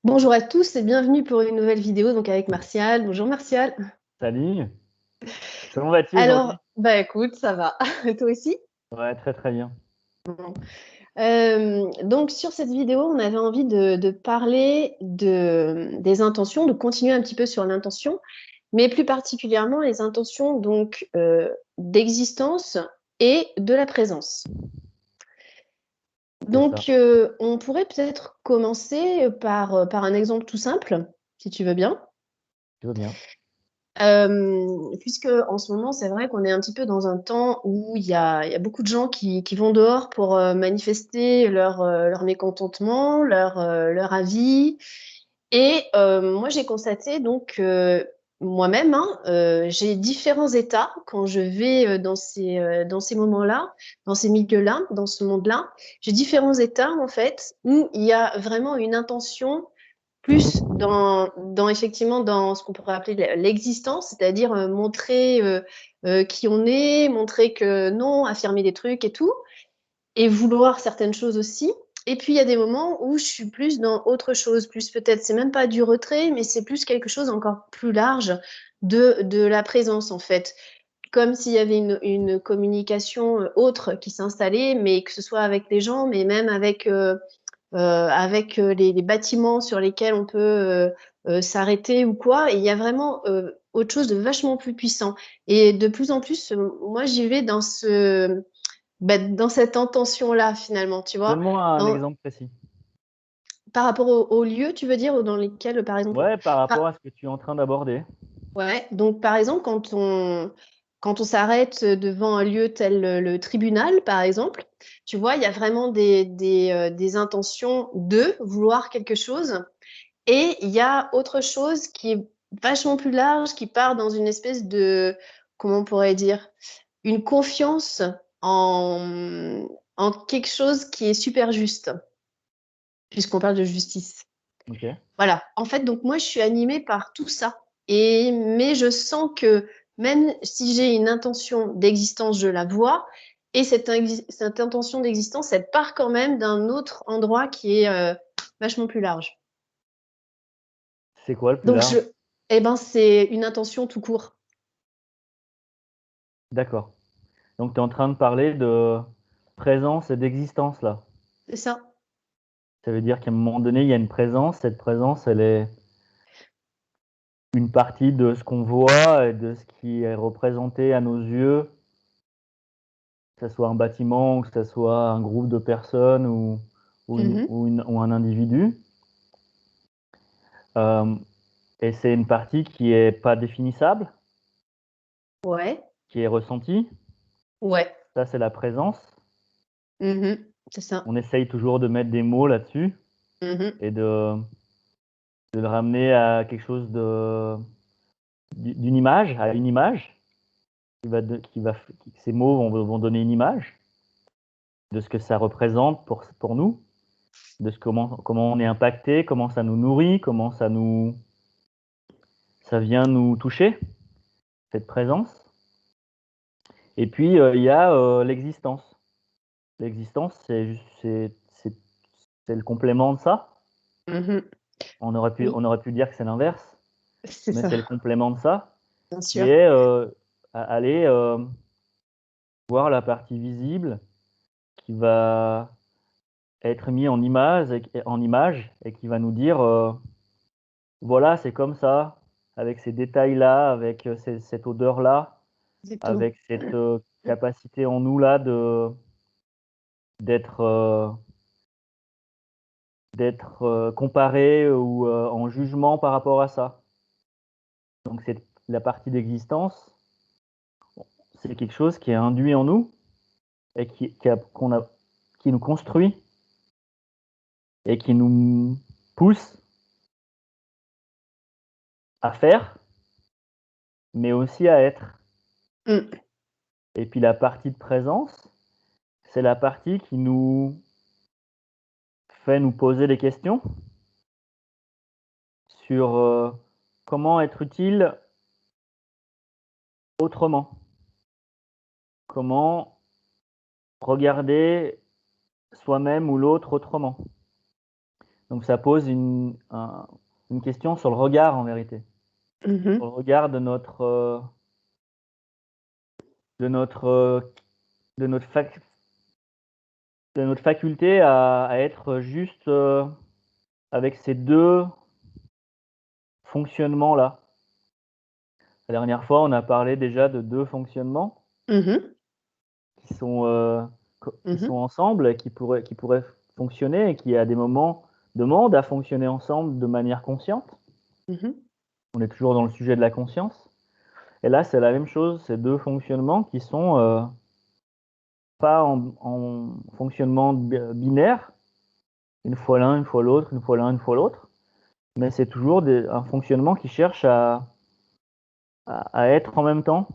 Bonjour à tous et bienvenue pour une nouvelle vidéo donc avec Martial. Bonjour Martial. Salut, comment vas-tu aujourd'hui? Alors, bah écoute, ça va. Toi aussi? Ouais, très très bien. Bon. Donc sur cette vidéo, on avait envie de parler des intentions, de continuer un petit peu sur l'intention, mais plus particulièrement les intentions donc d'existence et de la présence. C'est ça, Donc on pourrait peut-être commencer par un exemple tout simple, si tu veux bien. tu vas bien. Puisque en ce moment, c'est vrai qu'on est un petit peu dans un temps où il y a beaucoup de gens qui vont dehors pour manifester leur mécontentement, leur avis. Et moi, j'ai constaté donc moi-même, hein, j'ai différents états quand je vais dans ces moments-là, dans ces milieux-là, dans ce monde-là. J'ai différents états en fait où il y a vraiment une intention plus dans effectivement dans ce qu'on pourrait appeler l'existence, c'est-à-dire montrer qui on est, montrer que non, affirmer des trucs et tout, et vouloir certaines choses aussi. Et puis il y a des moments où je suis plus dans autre chose, plus peut-être, c'est même pas du retrait, mais c'est plus quelque chose encore plus large de la présence en fait. Comme s'il y avait une communication autre qui s'installait, mais que ce soit avec les gens, mais même avec les bâtiments sur lesquels on peut s'arrêter ou quoi. Et il y a vraiment autre chose de vachement plus puissant. Et de plus en plus, moi, j'y vais dans cette intention-là, finalement, tu vois. Donne-moi un Dans- exemple précis. Par rapport aux lieux, tu veux dire, dans lesquels, par exemple, Ouais, par rapport par- à ce que tu es en train d'aborder. ouais, donc par exemple, quand on s'arrête devant un lieu tel le tribunal, par exemple, tu vois, il y a vraiment des intentions de vouloir quelque chose. Et il y a autre chose qui est vachement plus large, qui part dans une espèce de, comment on pourrait dire, une confiance en, en quelque chose qui est super juste, puisqu'on parle de justice. Ok. Voilà. En fait, donc moi, je suis animée par tout ça. Mais je sens que même si j'ai une intention d'existence, je la vois. Et cette intention d'existence, elle part quand même d'un autre endroit qui est vachement plus large. C'est quoi le plus Donc, large? eh ben, c'est une intention tout court. D'accord. Donc tu es en train de parler de présence et d'existence là. C'est ça. Ça veut dire qu'à un moment donné, il y a une présence. Cette présence, elle est une partie de ce qu'on voit et de ce qui est représenté à nos yeux, que ce soit un bâtiment ou que ce soit un groupe de personnes Mhm. ou un individu. Euh, et c'est une partie qui est pas définissable, Ouais. qui est ressentie. Ouais. Ça, c'est la présence. Mhm. C'est ça. On essaye toujours de mettre des mots là-dessus Mhm. et de le ramener à quelque chose d'une image, à une image ces mots vont donner une image de ce que ça représente pour nous, de comment on est impacté, comment ça nous nourrit, ça vient nous toucher, cette présence. Et puis, il y a l'existence. L'existence, c'est le complément de ça. Mhm. Oui, On aurait pu dire que c'est l'inverse, c'est mais c'est le ça. complément de ça, Bien qui sûr. est aller voir la partie visible qui va être mis en image et qui va nous dire voilà, c'est comme ça, avec ces détails-là, avec cette odeur-là, Exactement. avec cette capacité en nous là d'être comparé ou en jugement par rapport à ça. Donc c'est la partie d'existence, c'est quelque chose qui est induit en nous et qui nous construit et qui nous pousse à faire, mais aussi à être. Mm. Et puis la partie de présence, c'est la partie qui nous fait nous poser des questions sur comment être utile autrement, comment regarder soi-même ou l'autre autrement. Donc ça pose une question sur le regard en vérité. Sur le regard de notre faculté à être juste, avec ces 2 fonctionnements-là. La dernière fois, on a parlé déjà de 2 fonctionnements Mmh. qui sont, qui Mmh. sont ensemble et qui pourraient fonctionner et qui, à des moments, demandent à fonctionner ensemble de manière consciente. Mmh. On est toujours dans le sujet de la conscience et là, c'est la même chose, ces 2 fonctionnements qui sont, pas en fonctionnement binaire, une fois l'un, une fois l'autre, une fois l'un, une fois l'autre, mais c'est toujours un fonctionnement qui cherche à être en même temps,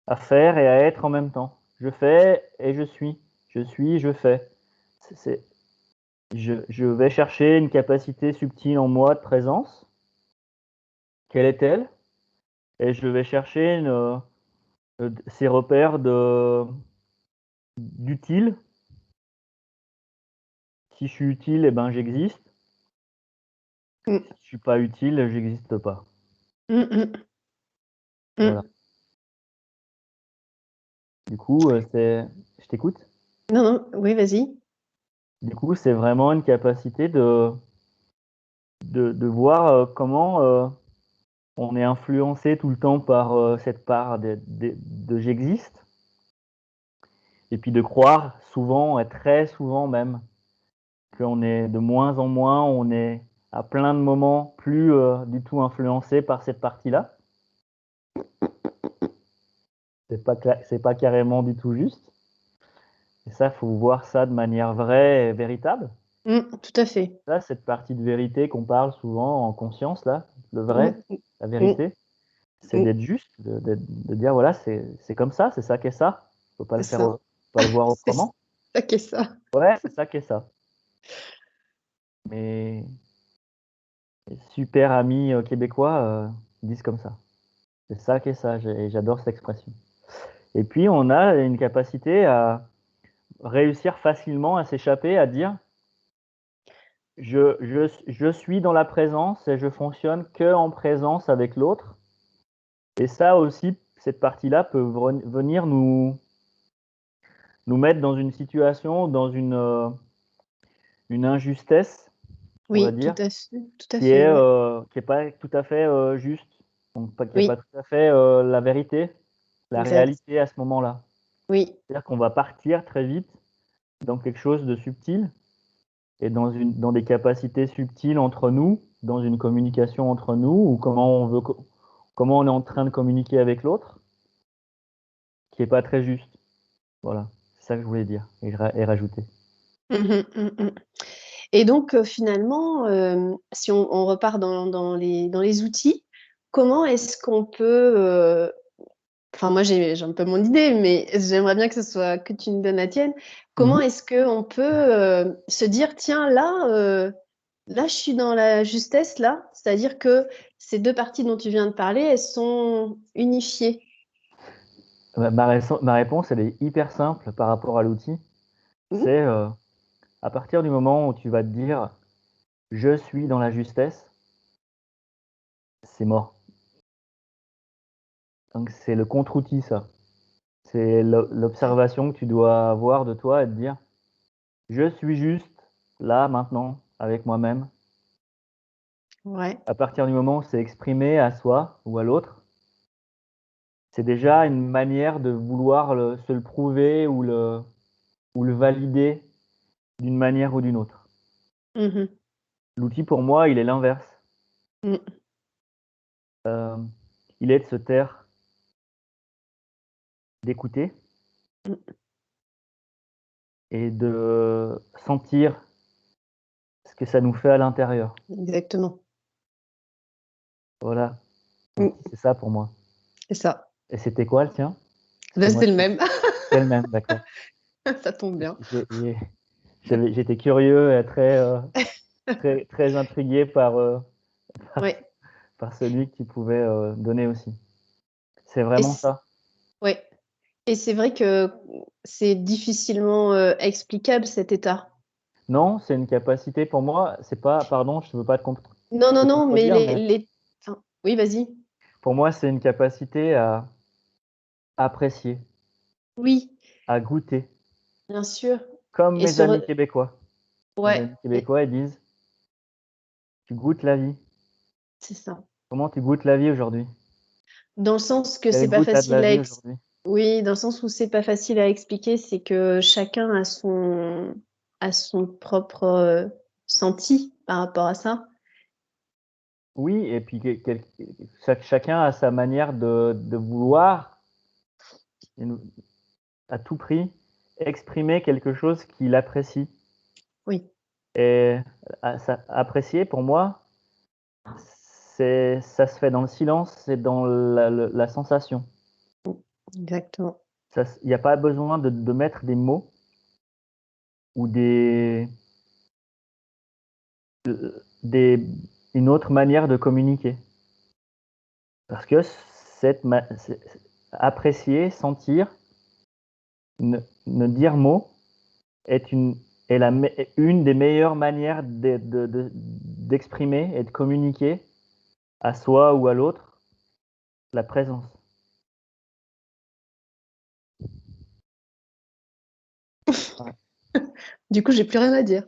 à faire et à être en même temps. Je fais et je suis, je fais. C'est je vais chercher une capacité subtile en moi de présence. Quelle est-elle? Et je vais chercher ces repères d'utile. Si je suis utile, eh ben, j'existe. Mmh. Si je suis pas utile, j'existe pas. Mmh mh. Voilà. Mmh. Du coup, je t'écoute? Non, non, oui, vas-y. Du coup, c'est vraiment une capacité de voir, comment, on est influencé tout le temps par, cette part de j'existe et puis de croire souvent et très souvent même qu'on est de moins en moins, on est à plein de moments plus, du tout influencé par cette partie-là. C'est pas carrément du tout juste et ça, faut voir ça de manière vraie et véritable. Tout à fait. Ça, cette partie de vérité qu'on parle souvent en conscience là, le Mmh. vrai, la Mmh. vérité, c'est Mmh. d'être juste, de dire voilà, c'est comme ça, c'est ça qu'est ça. Faut pas C'est le faire, ça. pas le voir C'est autrement. ça qui est ça. Ouais, c'est ça qu'est ça. Mais mes super amis, québécois, disent comme ça. C'est ça qu'est ça, j'adore cette expression. Et puis on a une capacité à réussir facilement à s'échapper, à dire: «Je suis dans la présence et je fonctionne qu'en présence avec l'autre» et ça aussi, cette partie-là peut venir nous mettre dans une situation, dans une injustesse, on va Oui, dire, tout à fait, ouais. qui est pas tout à fait, juste, donc pas qui est pas Oui, tout à fait, la vérité, la exact. réalité à ce moment-là. Oui. C'est-à-dire qu'on va partir très vite dans quelque chose de subtil et dans des capacités subtiles entre nous, dans une communication entre nous ou comment on est en train de communiquer avec l'autre, qui est pas très juste. Voilà, c'est ça que je voulais dire et rajouter. Mmh. Et donc, finalement, si on repart dans les outils, comment est-ce qu'on peut, enfin moi j'ai un peu mon idée, mais j'aimerais bien que tu me donnes la tienne. Comment Mmh. est-ce qu'on peut, se dire: «Tiens là je suis dans la justesse là», c'est-à-dire que ces 2 parties dont tu viens de parler, elles sont unifiées? Ma réponse, elle est hyper simple par rapport à l'outil. Mmh. C'est, à partir du moment où tu vas te dire: «Je suis dans la justesse», c'est mort. Donc c'est le contre-outil ça. C'est l'observation que tu dois avoir de toi et te dire: «Je suis juste là, maintenant, avec moi-même». Ouais. À partir du moment où c'est exprimé à soi ou à l'autre, c'est déjà une manière de vouloir se le prouver ou le valider d'une manière ou d'une autre. Mmh mh. L'outil pour moi, il est l'inverse. Mmh. Hem, il est de se taire, d'écouter Mmh. et de sentir ce que ça nous fait à l'intérieur. Exactement. Voilà, Mmh. l'outil, c'est ça pour moi. C'est ça. Et c'était quoi le tien? Parce que Bah, moi, c'est le même. c'est le même, d'accord. Ça tombe bien. J'étais curieux et très très intrigué par Ouais. par celui que tu pouvais, donner aussi. C'est Et vraiment c ça. Ouais. Et c'est vrai que c'est difficilement, explicable cet état. Non, c'est une capacité pour moi. C'est pas, pardon, je ne veux pas Non, non, te non, mais contredire, mais enfin, oui, vas-y. pour moi, c'est une capacité à apprécier, Oui, à goûter. bien sûr. Comme Et mes amis québécois. Mes ouais, amis québécois, ils disent, tu goûtes la vie. c'est ça. Comment tu goûtes la vie aujourd'hui? Dans le sens que Quel c'est pas goût t'as de la facile à vie aujourd'hui? oui, dans le sens où c'est pas facile à expliquer, c'est que chacun a son propre senti par rapport à ça. Oui, et puis chacun a sa manière de vouloir, à tout prix, exprimer quelque chose qu'il apprécie. Oui, Et apprécier, pour moi, ça se fait dans le silence, c'est dans la sensation. exactement. Il n'y a pas besoin de mettre des mots ou des, une autre manière de communiquer. Parce que apprécier, sentir, ne dire mot est une des meilleures manières d'exprimer et de communiquer à soi ou à l'autre la présence. Ouais. Du coup, j'ai plus rien à dire.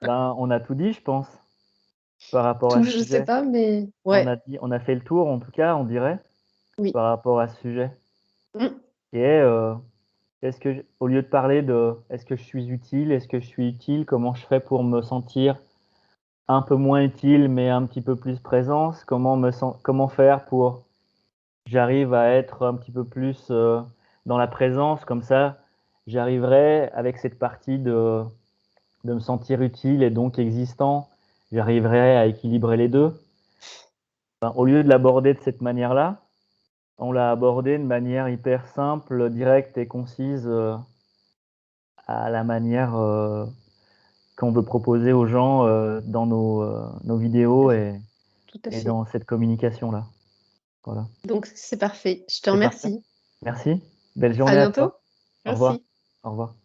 Ben, on a tout dit, je pense, par rapport à Tout, ce je sais sujet. pas, mais ouais, On a fait le tour, en tout cas, on dirait, oui. par rapport à ce sujet. Mm. Et au lieu de parler de est-ce que je suis utile, est-ce que je suis utile, comment je fais pour me sentir un peu moins utile, mais un petit peu plus présence, comment faire pour j'arrive à être un petit peu plus dans la présence, comme ça, j'arriverai avec cette partie de me sentir utile et donc existant, j'arriverai à équilibrer les deux. Enfin, au lieu de l'aborder de cette manière-là, on l'a abordé de manière hyper simple, directe et concise, à la manière qu'on veut proposer aux gens dans nos vidéos Tout à et fait. dans cette communication-là. Voilà. Donc, c'est parfait. Je te C'est parfait. remercie. Merci. Belle À journée à bientôt. toi. Au revoir. Merci. Au revoir.